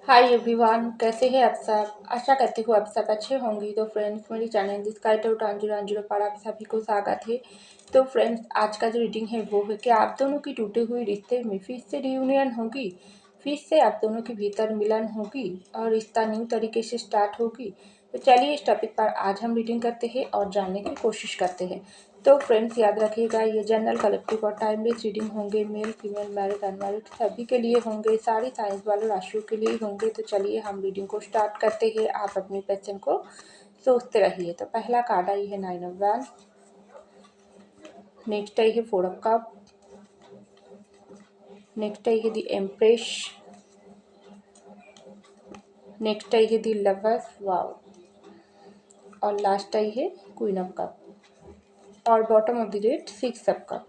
Hi everyone, कैसे हैं आप सब। आशा करती हूँ आप सब अच्छे होंगे। तो फ्रेंड्स, मेरी चैनल दिस काइट आउट आंजू पर आप सभी को स्वागत है। तो फ्रेंड्स, आज का जो रीडिंग है वो है कि आप दोनों की टूटे हुए रिश्ते में फिर से रियूनियन होगी, फिर से आप दोनों के भीतर मिलन होगी और रिश्ता न्यू तरीके से स्टार्ट होगी। तो चलिए इस टॉपिक पर आज हम रीडिंग करते हैं और जानने की कोशिश करते हैं। तो फ्रेंड्स, याद रखिएगा, ये जनरल कलेक्टिव और टाइमलेस रीडिंग होंगे। मेल फीमेल मैरिड अनमैरिड सभी के लिए होंगे, सारी साइंस वाले राशियों के लिए होंगे। तो चलिए हम रीडिंग को स्टार्ट करते हैं। आप अपने पैशन को सोचते रहिए। तो पहला कार्ड आई है 9 ऑफ वैंड्स, नेक्स्ट आई है 4 ऑफ कप, नेक्स्ट आई है द एम्प्रेस, नेक्स्ट आई है द लवर्स, वाओ, और लास्ट आई है क्वीन ऑफ कप और bottom of the deck 6 of cup.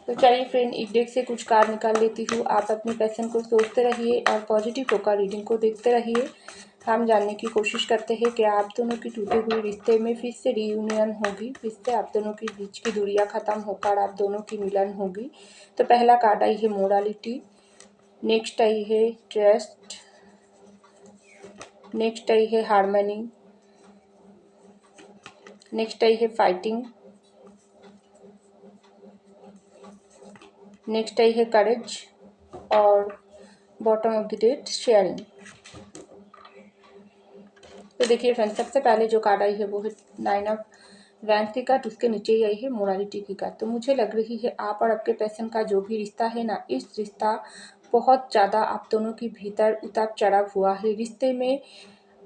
तो चलिए फ्रेंड, एक डेक से कुछ कार्ड निकाल लेती हूँ। आप अपने पैशन को सोचते रहिए और पॉजिटिव होकर रीडिंग को देखते रहिए। हम जानने की कोशिश करते हैं कि आप दोनों की टूटे हुए रिश्ते में फिर से रियूनियन होगी, फिर से आप दोनों के बीच की दूरियां खत्म होकर आप दोनों की मिलन होगी। तो पहला कार्ड आई है मोरालिटी, नेक्स्ट आई है ट्रस्ट, नेक्स्ट आई है हार्मनी, नेक्स्ट आई है फाइटिंग, नेक्स्ट आई है करेज और bottom of the deck sharing. तो देखिए फ्रेंड्स, सबसे पहले जो कार्ड आई है वो है 9 ऑफ वैंड्स की कार्ड, उसके नीचे ही आई है मोरालिटी की कार्ड। तो मुझे लग रही है आप और आपके पैशन का जो भी रिश्ता है ना, इस रिश्ता बहुत ज़्यादा आप दोनों के भीतर उतार चढ़ाव हुआ है। रिश्ते में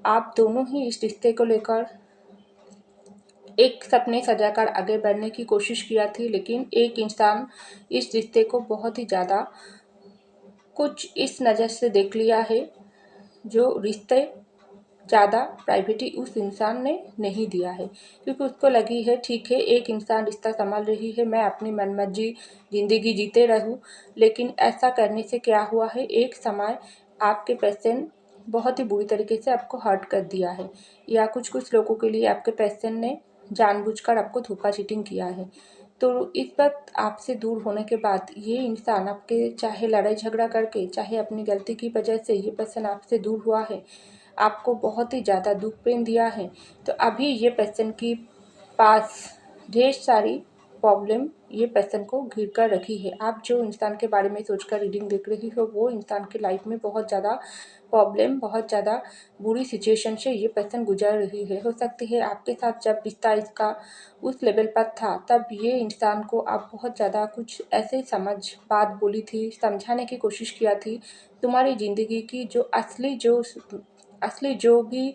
आप दोनों ही इस रिश्ते को लेकर एक सपने सजाकर आगे बढ़ने की कोशिश किया थी, लेकिन एक इंसान इस रिश्ते को बहुत ही ज़्यादा कुछ इस नज़र से देख लिया है जो रिश्ते ज़्यादा प्राइवेटी उस इंसान ने नहीं दिया है, क्योंकि उसको लगी है ठीक है एक इंसान रिश्ता संभाल रही है, मैं अपनी मनमर्जी ज़िंदगी जीते रहूं। लेकिन ऐसा करने से क्या हुआ है, एक समय आपके पैशन बहुत ही बुरी तरीके से आपको हर्ट कर दिया है, या कुछ लोगों के लिए आपके पैशन ने जानबूझकर आपको धोखा चीटिंग किया है। तो इस वक्त आपसे दूर होने के बाद ये इंसान आपके चाहे लड़ाई झगड़ा करके, चाहे अपनी गलती की वजह से ये पर्सन आपसे दूर हुआ है, आपको बहुत ही ज़्यादा दुख पेन दिया है। तो अभी ये पर्सन के पास ढेर सारी प्रॉब्लम ये पर्सन को घिर कर रखी है। आप जो इंसान के बारे में सोचकर रीडिंग देख रही हो, वो इंसान के लाइफ में बहुत ज़्यादा प्रॉब्लम, बहुत ज़्यादा बुरी सिचुएशन से ये पर्सन गुजर रही है। हो सकती है आपके साथ जब रिश्ता इसका उस लेवल पर था, तब ये इंसान को आप बहुत ज़्यादा कुछ ऐसे बात बोली थी, समझाने की कोशिश किया थी। तुम्हारी ज़िंदगी की जो असली जो भी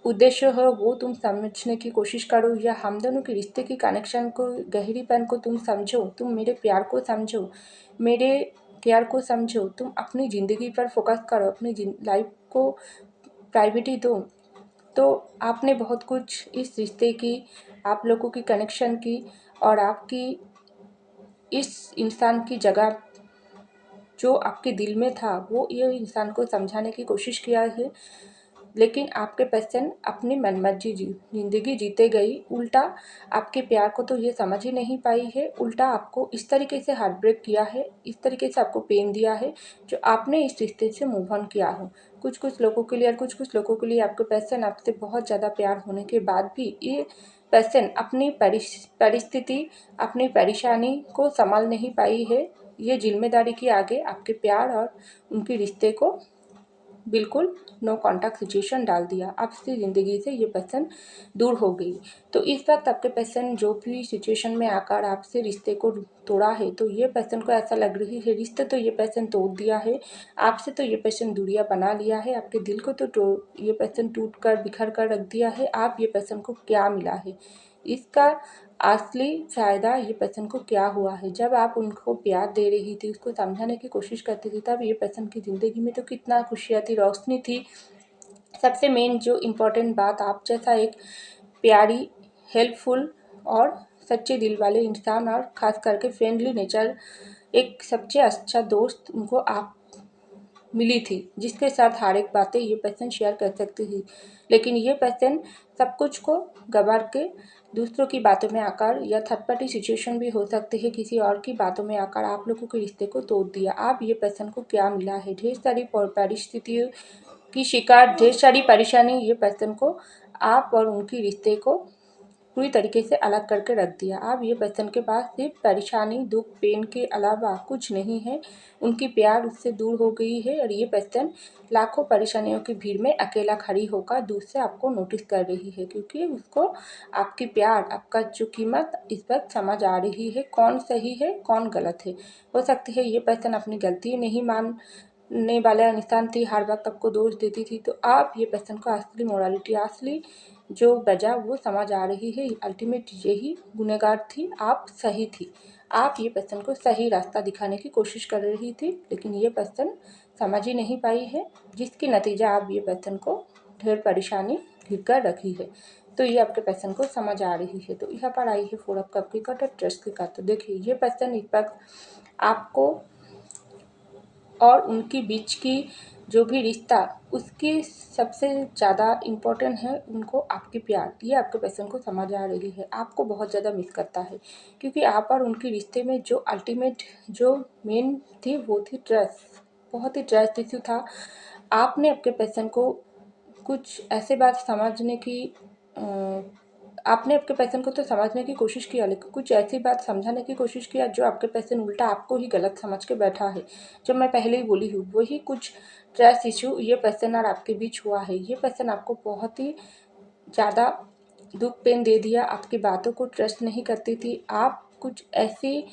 उद्देश्य हो वो तुम समझने की कोशिश करो, या हम दोनों के रिश्ते की कनेक्शन को, गहरीपन को तुम समझो, तुम मेरे प्यार को समझो, मेरे केयर को समझो, तुम अपनी ज़िंदगी पर फोकस करो, अपनी लाइफ को प्राइवेटी दो। तो आपने बहुत कुछ इस रिश्ते की, आप लोगों की कनेक्शन की और आपकी इस इंसान की जगह जो आपके दिल में था वो ये इंसान को समझाने की कोशिश किया है, लेकिन आपके पर्सन अपनी मनमर्जी ज़िंदगी जीते गई। उल्टा आपके प्यार को तो ये समझ ही नहीं पाई है, उल्टा आपको इस तरीके से हार्ट ब्रेक किया है, इस तरीके से आपको पेन दिया है जो आपने इस रिश्ते से मूव ऑन किया हो। कुछ लोगों के लिए और कुछ लोगों के लिए आपके पर्सन आपसे बहुत ज़्यादा प्यार होने के बाद भी ये पर्सन अपनी परिस्थिति, अपनी परेशानी को संभाल नहीं पाई है। ये जिम्मेदारी के आगे आपके प्यार और उनके रिश्ते को बिल्कुल नो कॉन्टैक्ट सिचुएशन डाल दिया। आपसे ज़िंदगी से ये पर्सन दूर हो गई। तो इस वक्त आपके पर्सन जो भी सिचुएशन में आकर आपसे रिश्ते को तोड़ा है, तो ये पर्सन को ऐसा लग रही है रिश्ते तो ये पर्सन तोड़ दिया है, आपसे तो ये पर्सन दूरियां बना लिया है, आपके दिल को तो ये पर्सन टूट कर बिखर कर रख दिया है। आप ये पर्सन को क्या मिला है, इसका असली फ़ायदा ये पर्सन को क्या हुआ है। जब आप उनको प्यार दे रही थी, उसको समझाने की कोशिश करती थी, तब ये पर्सन की ज़िंदगी में तो कितना खुशियाँ थी, रोशनी थी। सबसे मेन जो इम्पोर्टेंट बात, आप जैसा एक प्यारी, हेल्पफुल और सच्चे दिल वाले इंसान और ख़ास करके फ्रेंडली नेचर, एक सबसे अच्छा दोस्त उनको आप मिली थी, जिसके साथ हर एक बातें ये पर्सन शेयर कर सकती थी। लेकिन ये पर्सन सब कुछ को गंवार के दूसरों की बातों में आकर, या थर्ड पार्टी सिचुएशन भी हो सकती है, किसी और की बातों में आकर आप लोगों के रिश्ते को तोड़ दिया। आप ये पर्सन को क्या मिला है, ढेर सारी परिस्थितियों की शिकार, ढेर सारी परेशानी ये पर्सन को, आप और उनके रिश्ते को पूरी तरीके से अलग करके रख दिया। अब ये पर्सन के पास सिर्फ परेशानी, दुख, पेन के अलावा कुछ नहीं है। उनकी प्यार उससे दूर हो गई है और ये पर्सन लाखों परेशानियों की भीड़ में अकेला खड़ी होकर दूर से आपको नोटिस कर रही है, क्योंकि उसको आपकी प्यार, आपका जो कीमत इस वक्त समझ आ रही है, कौन सही है कौन गलत है। हो सकती है ये पर्सन अपनी गलती नहीं मानने वाला इंसान थी, हर वक्त आपको दोष देती थी, तो आप ये पर्सन को असली मोरालिटी, असली जो वजह वो समझ आ रही है। अल्टीमेट यही गुनहगार थी, आप सही थी। आप ये पर्सन को सही रास्ता दिखाने की कोशिश कर रही थी, लेकिन ये पर्सन समझ ही नहीं पाई है, जिसकी नतीजा आप ये पर्सन को ढेर परेशानी घिर कर रखी है। तो ये आपके पर्सन को समझ आ रही है। तो यहाँ पर आई है 4 ऑफ कप की कार्ड और ट्रस्ट की कार्ड। तो देखिए ये पर्सन इस वक्त आपको और उनके बीच की जो भी रिश्ता, उसकी सबसे ज़्यादा इम्पोर्टेंट है उनको आपकी प्यार। ये आपके पर्सन को समझ आ रही है, आपको बहुत ज़्यादा मिस करता है, क्योंकि आप और उनके रिश्ते में जो अल्टीमेट, जो मेन थी वो थी ट्रस्ट। बहुत ही ट्रस्ट इश्यू था। आपने आपके पर्सन को कुछ ऐसे बात समझने की आपने आपके पर्सन को तो समझने की कोशिश किया, लेकिन कुछ ऐसी बात समझाने की कोशिश किया जो आपके पर्सन उल्टा आपको ही गलत समझ के बैठा है। जो मैं पहले ही बोली हूँ, वही कुछ ट्रस्ट इशू ये पर्सन और आपके बीच हुआ है। ये पर्सन आपको बहुत ही ज़्यादा दुख पेन दे दिया, आपकी बातों को ट्रस्ट नहीं करती थी। आप कुछ ऐसी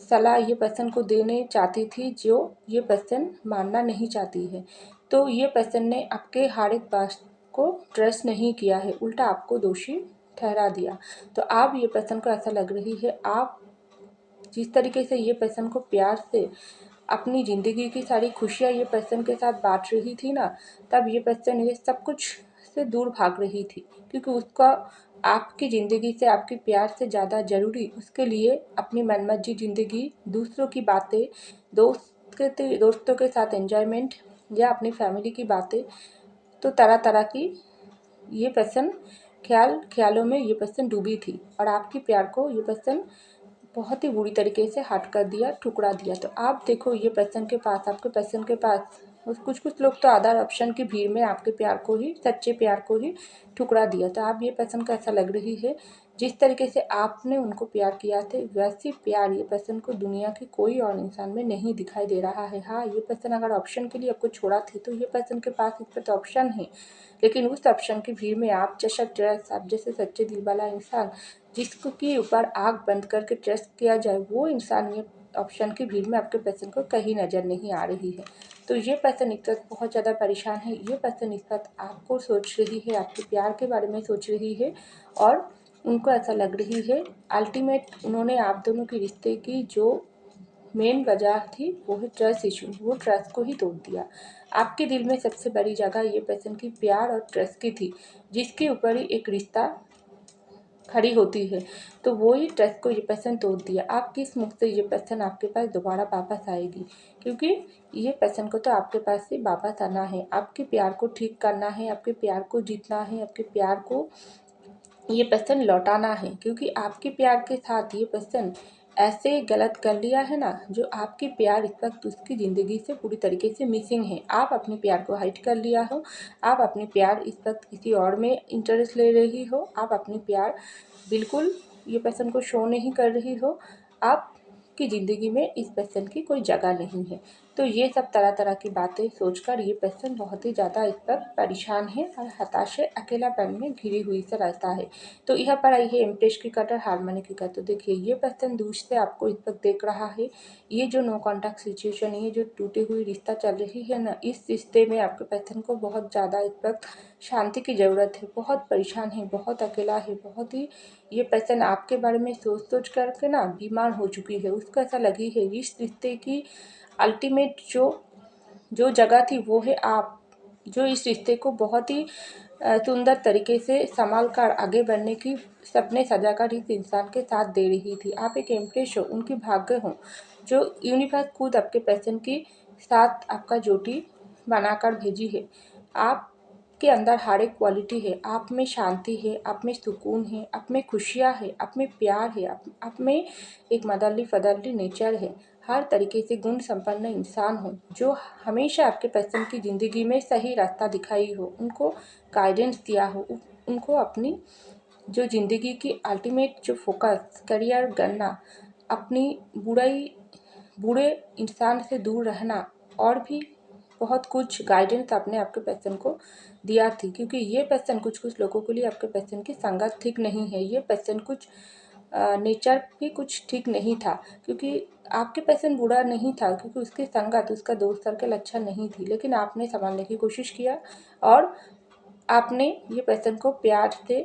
सलाह ये पर्सन को देने चाहती थी जो ये पर्सन मानना नहीं चाहती है। तो ये पर्सन ने आपके हर एक बात को ट्रस्ट नहीं किया है, उल्टा आपको दोषी ठहरा दिया। तो आप ये पर्सन को ऐसा लग रही है, आप जिस तरीके से ये पर्सन को प्यार से अपनी ज़िंदगी की सारी खुशियाँ ये पर्सन के साथ बांट रही थी ना, तब ये पर्सन ये सब कुछ से दूर भाग रही थी, क्योंकि उसका आपकी ज़िंदगी से, आपके प्यार से ज़्यादा ज़रूरी उसके लिए अपनी मनमर्जी ज़िंदगी, दूसरों की बातें, दोस्तों के साथ एंजॉयमेंट, या अपनी फैमिली की बातें, तो तरह तरह की ये पर्सन ख्यालों में ये पर्सन डूबी थी, और आपकी प्यार को ये पर्सन बहुत ही बुरी तरीके से हर्ट कर दिया, ठुकरा दिया। तो आप देखो ये पर्सन के पास, आपके पर्सन के पास कुछ लोग तो अदर ऑप्शन की भीड़ में आपके प्यार को ही, सच्चे प्यार को ही ठुकरा दिया। तो आप ये पर्सन को ऐसा लग रही है, जिस तरीके से आपने उनको प्यार किया थे, वैसी प्यार ये पर्सन को दुनिया के कोई और इंसान में नहीं दिखाई दे रहा है। हाँ, ये पर्सन अगर ऑप्शन के लिए आपको छोड़ा थे, तो ये पर्सन के पास इस पर तो ऑप्शन है, लेकिन उस ऑप्शन की भीड़ में आप जैसा ट्रस्ट, आप जैसे सच्चे दिल वाला इंसान, जिसको के ऊपर आँख बंद करके ट्रस्ट किया जाए, वो इंसान ये ऑप्शन की भीड़ में आपके पर्सन को कहीं नज़र नहीं आ रही है। तो ये पर्सन इस वक्त बहुत ज़्यादा परेशान है। ये पर्सन इस वक्त आपको सोच रही है, आपके प्यार के बारे में सोच रही है, और उनको ऐसा लग रही है अल्टीमेट उन्होंने आप दोनों के रिश्ते की जो मेन वजह थी वो है ट्रस्ट इशू, वो ट्रस्ट को ही तोड़ दिया। आपके दिल में सबसे बड़ी जगह ये पर्सन की प्यार और ट्रस्ट की थी, जिसके ऊपर ही एक रिश्ता खड़ी होती है। तो वो ही ट्रस्ट को ये पर्सन तोड़ दिया। आप किस मुख से ये पर्सन आपके पास दोबारा वापस आएगी, क्योंकि ये पर्सन को तो आपके पास से वापस आना है, आपके प्यार को ठीक करना है, आपके प्यार को जीतना है, आपके प्यार को ये पर्सन लौटाना है, क्योंकि आपके प्यार के साथ ये पर्सन ऐसे गलत कर लिया है ना, जो आपकी प्यार इस वक्त उसकी ज़िंदगी से पूरी तरीके से मिसिंग है। आप अपने प्यार को हाइड कर लिया हो, आप अपनी प्यार इस वक्त किसी और में इंटरेस्ट ले रही हो, आप अपनी प्यार बिल्कुल ये पर्सन को शो नहीं कर रही हो, आपकी ज़िंदगी में इस पर्सन की कोई जगह नहीं है। तो ये सब तरह तरह की बातें सोचकर ये पर्सन बहुत ही ज़्यादा इस पर परेशान है और हताश है, अकेलापन में घिरी हुई से रहता है। तो यहाँ पर आई है एम्प्रेस की कार्ड और हार्मनी की कार्ड। तो देखिए ये पर्सन दूर से आपको इस वक्त देख रहा है। ये जो नो कॉन्टैक्ट सिचुएशन, ये जो टूटी हुई रिश्ता चल रही है ना, इस रिश्ते में आपके पर्सन को बहुत ज़्यादा इस वक्त शांति की ज़रूरत है, बहुत परेशान है, बहुत अकेला है, बहुत ही ये पर्सन आपके बारे में सोच सोच करके ना बीमार हो चुकी है। उसको ऐसा लगी है इस रिश्ते की अल्टीमेट जो जो जगह थी वो है आप, जो इस रिश्ते को बहुत ही सुंदर तरीके से संभाल कर आगे बढ़ने की सपने सजाकर इस इंसान के साथ दे रही थी। आप एक एम्प्रेस हो, उनकी भाग्य हो, जो यूनिवर्स खुद आपके पर्सन की साथ आपका जोड़ी बनाकर भेजी है। आप के अंदर हर एक क्वालिटी है। आप में शांति है, आप में सुकून है, आप में खुशियाँ है, आप में प्यार है, आप में एक मदरली फदरली नेचर है। हर तरीके से गुण संपन्न इंसान हो जो हमेशा आपके पर्सन की ज़िंदगी में सही रास्ता दिखाई हो, उनको गाइडेंस दिया हो, उनको अपनी जो ज़िंदगी की अल्टीमेट जो फोकस करियर करना, अपनी बुरे इंसान से दूर रहना और भी बहुत कुछ गाइडेंस आपने आपके पर्सन को दिया थी। क्योंकि ये पर्सन कुछ लोगों के लिए आपके पर्सन की संगत ठीक नहीं है। ये पर्सन कुछ नेचर भी कुछ ठीक नहीं था, क्योंकि आपके पर्सन बुरा नहीं था, क्योंकि उसकी संगत, उसका दोस्त सर्कल अच्छा नहीं थी। लेकिन आपने संभालने की कोशिश किया और आपने ये पर्सन को प्यार से,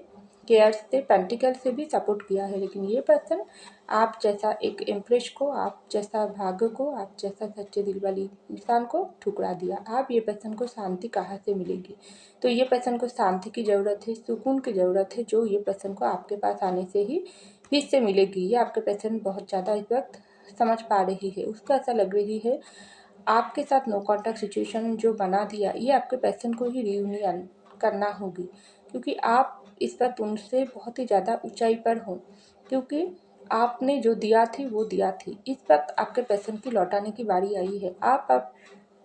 केयर से, पेंटिकल से भी सपोर्ट किया है। लेकिन ये पर्सन आप जैसा एक एम्प्रेस को, आप जैसा भाग्य को, आप जैसा सच्चे दिल वाली इंसान को ठुकरा दिया। आप ये पर्सन को शांति कहाँ से मिलेगी? तो ये पर्सन को शांति की ज़रूरत है, सुकून की ज़रूरत है, जो ये पर्सन को आपके पास आने से ही फिर से मिलेगी। ये आपके पर्सन बहुत ज़्यादा इस वक्त समझ पा रही है। उसको ऐसा लग रही है आपके साथ नो कॉन्टैक्ट सिचुएशन जो बना दिया, ये आपके पर्सन को ही रियूनियन करना होगी, क्योंकि आप इस वक्त उनसे बहुत ही ज़्यादा ऊंचाई पर हो। क्योंकि आपने जो दिया थी वो दिया थी। इस वक्त आपके पर्सन की लौटाने की बारी आई है। आप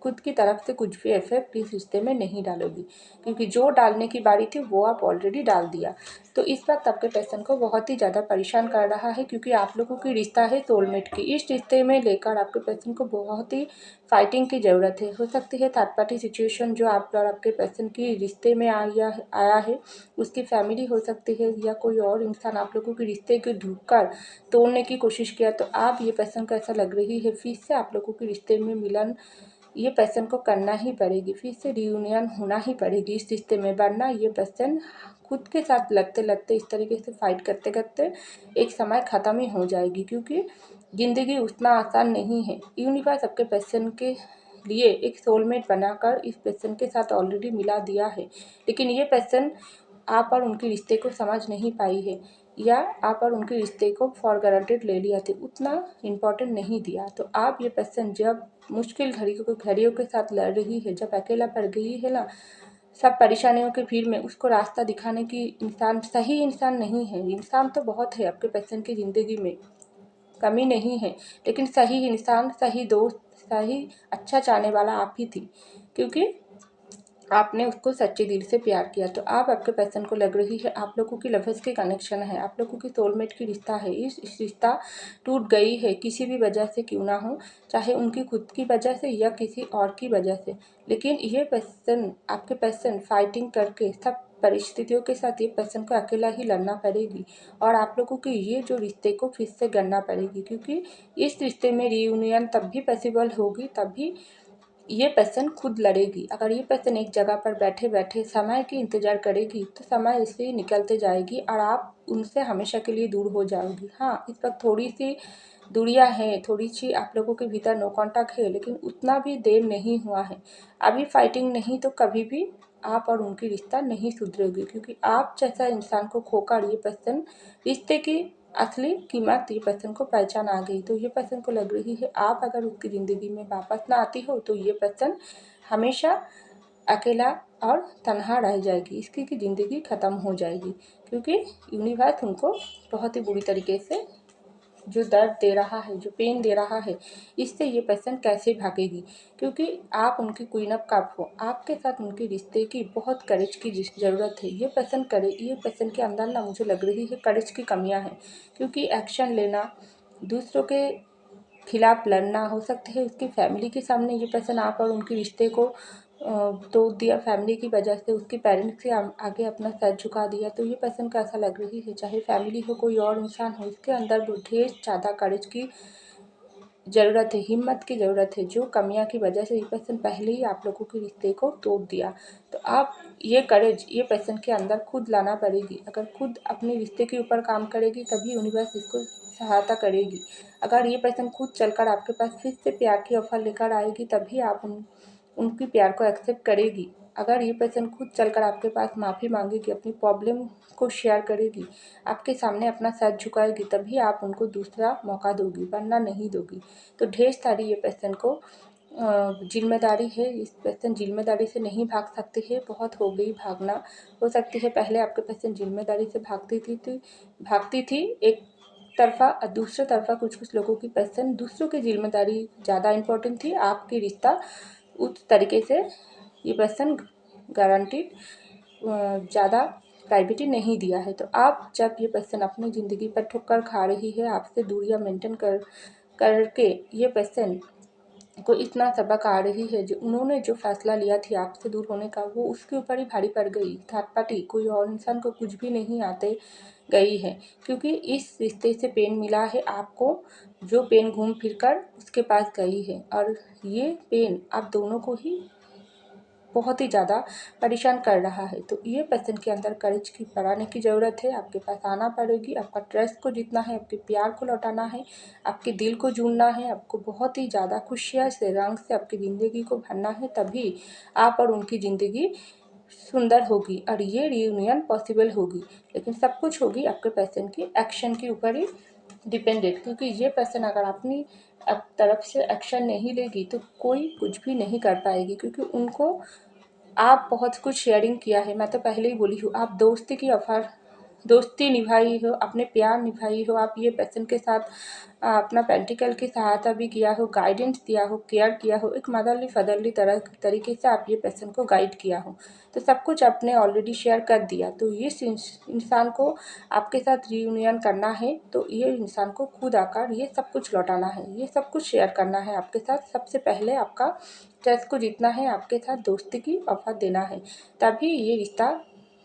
खुद की तरफ से कुछ भी इफेक्ट इस रिश्ते में नहीं डालोगी, क्योंकि जो डालने की बारी थी वो आप ऑलरेडी डाल दिया। तो इस वक्त आपके पर्सन को बहुत ही ज़्यादा परेशान कर रहा है, क्योंकि आप लोगों की रिश्ता है सोलमेट की। इस रिश्ते में लेकर आपके पर्सन को बहुत ही फाइटिंग की ज़रूरत है। हो सकती है थर्ड पार्टी सिचुएशन जो आप और आपके पर्सन की रिश्ते में आया है, उसकी फैमिली हो सकती है, या कोई और इंसान आप लोगों के रिश्ते को ढूंढकर तोड़ने की कोशिश किया। तो आप ये पर्सन को ऐसा लग रही है फिर से आप लोगों के रिश्ते में मिलन ये पर्सन को करना ही पड़ेगी, फिर से रियूनियन होना ही पड़ेगी इस रिश्ते में, वरना ये पर्सन खुद के साथ लड़ते लड़ते, इस तरीके से फाइट करते करते एक समय ख़त्म ही हो जाएगी। क्योंकि ज़िंदगी उतना आसान नहीं है। यूनिवर्स आपके पर्सन के लिए एक सोलमेट बनाकर इस पर्सन के साथ ऑलरेडी मिला दिया है, लेकिन ये पर्सन आप और उनके रिश्ते को समझ नहीं पाई है, या आप और उनके रिश्ते को फॉर ग्रांटेड ले लिया था, उतना इम्पोर्टेंट नहीं दिया। तो आप ये पर्सन जब मुश्किल घड़ियों के साथ लड़ रही है, जब अकेला पड़ गई है ना, सब परेशानियों के भीड़ में उसको रास्ता दिखाने की सही इंसान नहीं है। इंसान तो बहुत है आपके पर्सन की ज़िंदगी में, कमी नहीं है, लेकिन सही इंसान, सही दोस्त, सही अच्छा चाहने वाला आप ही थी, क्योंकि आपने उसको सच्चे दिल से प्यार किया। तो आप आपके पर्सन को लग रही है आप लोगों की लवर्स की कनेक्शन है, आप लोगों की सोलमेट की रिश्ता है। इस रिश्ता टूट गई है किसी भी वजह से क्यों ना हो, चाहे उनकी खुद की वजह से या किसी और की वजह से। लेकिन ये पर्सन, आपके पर्सन फाइटिंग करके सब परिस्थितियों के साथ ये पर्सन को अकेला ही लड़ना पड़ेगी, और आप लोगों के ये जो रिश्ते को फिर से गढ़ना पड़ेगी। क्योंकि इस रिश्ते में रियूनियन तब भी पॉसिबल होगी, तभी ये पर्सन खुद लड़ेगी। अगर ये पर्सन एक जगह पर बैठे बैठे समय की इंतज़ार करेगी, तो समय इससे निकलते जाएगी और आप उनसे हमेशा के लिए दूर हो जाओगी। हाँ, इस वक्त थोड़ी सी दूरियां हैं, थोड़ी सी आप लोगों के भीतर नो कॉन्टैक्ट है, लेकिन उतना भी देर नहीं हुआ है। अभी फाइटिंग नहीं तो कभी भी आप और उनकी रिश्ता नहीं सुधरेगी, क्योंकि आप जैसा इंसान को खोकर ये पर्सन रिश्ते की असली कीमत ये पर्सन को पहचान आ गई। तो ये पर्सन को लग रही है आप अगर उसकी ज़िंदगी में वापस ना आती हो, तो ये पर्सन हमेशा अकेला और तन्हा रह जाएगी, इसकी की ज़िंदगी ख़त्म हो जाएगी। क्योंकि यूनिवर्स उनको बहुत ही बुरी तरीके से जो दर्द दे रहा है, जो पेन दे रहा है, इससे ये पर्सन कैसे भागेगी? क्योंकि आप उनकी क्वीन ऑफ कप हो, आपके साथ उनके रिश्ते की बहुत करेज की ज़रूरत है। ये पर्सन के अंदर ना मुझे लग रही है करेज की कमियां हैं, क्योंकि एक्शन लेना, दूसरों के खिलाफ लड़ना, हो सकता है उसकी फैमिली के सामने ये पर्सन आप और उनके रिश्ते को तोड़ दिया, फैमिली की वजह से उसके पेरेंट्स के आगे अपना सर झुका दिया। तो ये पर्सन को ऐसा लग रही है, चाहे फैमिली हो, कोई और इंसान हो, इसके अंदर ढेर ज़्यादा करेज की ज़रूरत है, हिम्मत की ज़रूरत है, जो कमियां की वजह से ये पर्सन पहले ही आप लोगों के रिश्ते को तोड़ दिया। तो आप ये करेज ये पर्सन के अंदर खुद लाना पड़ेगी। अगर खुद अपने रिश्ते के ऊपर काम करेगी, तभी यूनिवर्स इसको सहायता करेगी। अगर ये पर्सन खुद चलकर आपके पास फिर से प्यार की ऑफर लेकर आएगी, तभी आप उनकी प्यार को एक्सेप्ट करेगी। अगर ये पर्सन खुद चलकर आपके पास माफ़ी मांगेगी, अपनी प्रॉब्लम को शेयर करेगी, आपके सामने अपना सर झुकाएगी, तभी आप उनको दूसरा मौका दोगी, वरना नहीं दोगी। तो ढेर सारी ये पर्सन को जिम्मेदारी है, इस पर्सन जिम्मेदारी से नहीं भाग सकते हैं, बहुत हो गई भागना। हो सकती है पहले आपके पर्सन जिम्मेदारी से भागती थी एक तरफा, और दूसरा तरफा कुछ लोगों की पर्सन दूसरों की जिम्मेदारी ज़्यादा इम्पोर्टेंट थी। आपकी रिश्ता उस तरीके से ये पर्सन गारंटीड ज़्यादा प्राइवेटी नहीं दिया है। तो आप जब ये पर्सन अपनी ज़िंदगी पर ठोकर खा रही है, आपसे दूरियां मेंटेन करके ये पर्सन को इतना सबक आ रही है, जो उन्होंने जो फैसला लिया थी आपसे दूर होने का, वो उसके ऊपर ही भारी पड़ गई। थर्ड पार्टी कोई और इंसान को कुछ भी नहीं आते गई है, क्योंकि इस रिश्ते से पेन मिला है आपको, जो पेन घूम फिर कर उसके पास गई है, और ये पेन आप दोनों को ही बहुत ही ज़्यादा परेशान कर रहा है। तो ये पर्सन के अंदर करेज की बढ़ाने की ज़रूरत है, आपके पास आना पड़ेगी, आपका ट्रस्ट को जीतना है, आपके प्यार को लौटाना है, आपके दिल को जुड़ना है, आपको बहुत ही ज़्यादा खुशियाँ से रंग से आपकी ज़िंदगी को भरना है, तभी आप और उनकी ज़िंदगी सुंदर होगी और ये रियूनियन पॉसिबल होगी। लेकिन सब कुछ होगी आपके पर्सन की एक्शन के ऊपर ही डिपेंडेंट, क्योंकि ये पर्सन अगर अपनी तरफ से एक्शन नहीं लेगी तो कोई कुछ भी नहीं कर पाएगी, क्योंकि उनको आप बहुत कुछ शेयरिंग किया है। मैं तो पहले ही बोली हूँ, आप दोस्ती निभाई हो, अपने प्यार निभाई हो, आप ये पर्सन के साथ अपना प्रैक्टिकल की सहायता भी किया हो, गाइडेंस दिया हो, केयर किया हो, एक मदरली फादरली तरीके से आप ये पर्सन को गाइड किया हो, तो सब कुछ आपने ऑलरेडी शेयर कर दिया। तो ये इंसान को आपके साथ रियूनियन करना है, तो ये इंसान को खुद आकर ये सब कुछ लौटाना है, ये सब कुछ शेयर करना है आपके साथ। सबसे पहले आपका ट्रस्ट को जीतना है, आपके साथ दोस्ती की ऑफर देना है, तभी ये रिश्ता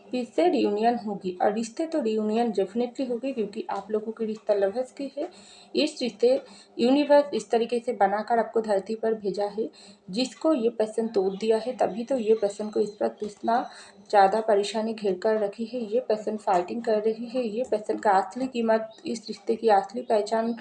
फिर से रियूनियन होगी। और रिश्ते तो रियूनियन डेफिनेटली होगी, क्योंकि आप लोगों की रिश्ता लवर्स की है। इस रिश्ते यूनिवर्स इस तरीके से बनाकर आपको धरती पर भेजा है, जिसको ये पर्सन तोड़ दिया है, तभी तो ये पर्सन को इस पर इतना ज़्यादा परेशानी घेर कर रखी है। ये पर्सन फाइटिंग कर रही है, ये पर्सन का असली कीमत, इस रिश्ते की असली पहचान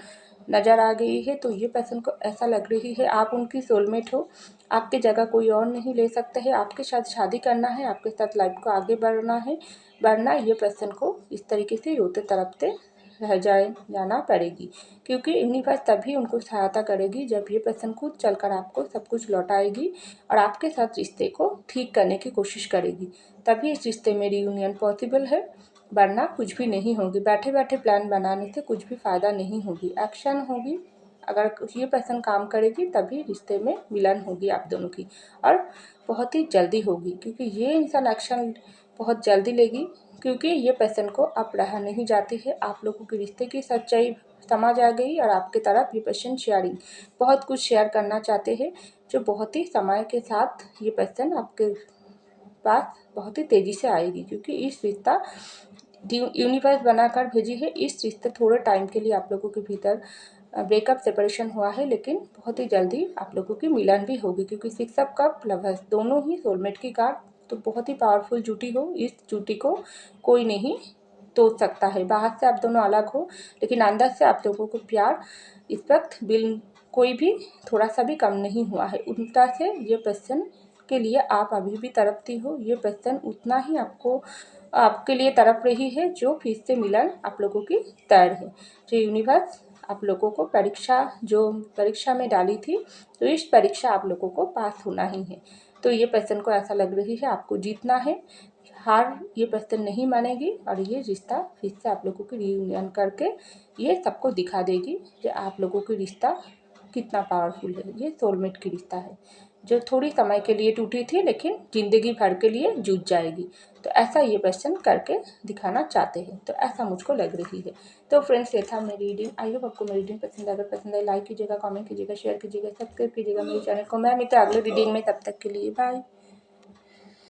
नज़र आ गई है। तो ये पर्सन को ऐसा लग रही है आप उनकी सोलमेट हो, आपकी जगह कोई और नहीं ले सकता है, आपके साथ शादी करना है, आपके साथ लाइफ को आगे बढ़ना ये पर्सन को इस तरीके से रोते तड़पते रह जाना पड़ेगी, क्योंकि यूनिवर्स तभी उनको सहायता करेगी जब ये पर्सन खुद चलकर आपको सब कुछ लौटाएगी और आपके साथ रिश्ते को ठीक करने की कोशिश करेगी, तभी इस रिश्ते में रियूनियन पॉसिबल है, वरना कुछ भी नहीं होगी। बैठे बैठे प्लान बनाने से कुछ भी फ़ायदा नहीं होगी, एक्शन होगी। अगर ये पर्सन काम करेगी तभी रिश्ते में मिलन होगी आप दोनों की, और बहुत ही जल्दी होगी, क्योंकि ये इंसान एक्शन बहुत जल्दी लेगी, क्योंकि ये पर्सन को अब रहा नहीं जाती है। आप लोगों के रिश्ते की सच्चाई समझ आ गई, और आपके तरफ ये पर्सन शेयरिंग बहुत कुछ शेयर करना चाहते हैं, जो बहुत ही समय के साथ ये पर्सन आपके पास बहुत ही तेज़ी से आएगी, क्योंकि इस रिश्ता यूनिवर्स बनाकर भेजी है। इस रिश्ते थोड़े टाइम के लिए आप लोगों के भीतर ब्रेकअप सेपरेशन हुआ है, लेकिन बहुत ही जल्दी आप लोगों की मिलन भी होगी, क्योंकि सिक्स ऑफ कप लवर्स दोनों ही सोलमेट की कार्ड, तो बहुत ही पावरफुल जुटी हो। इस जुटी को कोई नहीं तोड़ सकता है। बाहर से आप दोनों अलग हो, लेकिन अंदर से आप लोगों को प्यार इस वक्त कोई भी थोड़ा सा भी कम नहीं हुआ है। उल्टा से ये पर्सन के लिए आप अभी भी तड़पती हो, ये पर्सन उतना ही आपके लिए तड़प रही है, जो फिर से मिलन आप लोगों की तय है। जो यूनिवर्स आप लोगों को परीक्षा में डाली थी, तो इस परीक्षा आप लोगों को पास होना ही है। तो ये पर्सन को ऐसा लग रही है आपको जीतना है, हार ये पर्सन नहीं मानेगी, और ये रिश्ता फिर से आप लोगों की रियूनियन करके ये सबको दिखा देगी कि आप लोगों की रिश्ता कितना पावरफुल है। ये सोलमेट की रिश्ता है, जो थोड़ी समय के लिए टूटी थी, लेकिन ज़िंदगी भर के लिए जुट जाएगी। तो ऐसा ये पर्सन करके दिखाना चाहते हैं, तो ऐसा मुझको लग रही है। तो फ्रेंड्स, ये था मेरी रीडिंग। आई होप आपको मेरी रीडिंग पसंद, अगर पसंद है लाइक कीजिएगा, कमेंट कीजिएगा, शेयर कीजिएगा, सब्सक्राइब कीजिएगा मेरे चैनल को। मैं मिलता अगले रीडिंग में, तब तक के लिए बाय।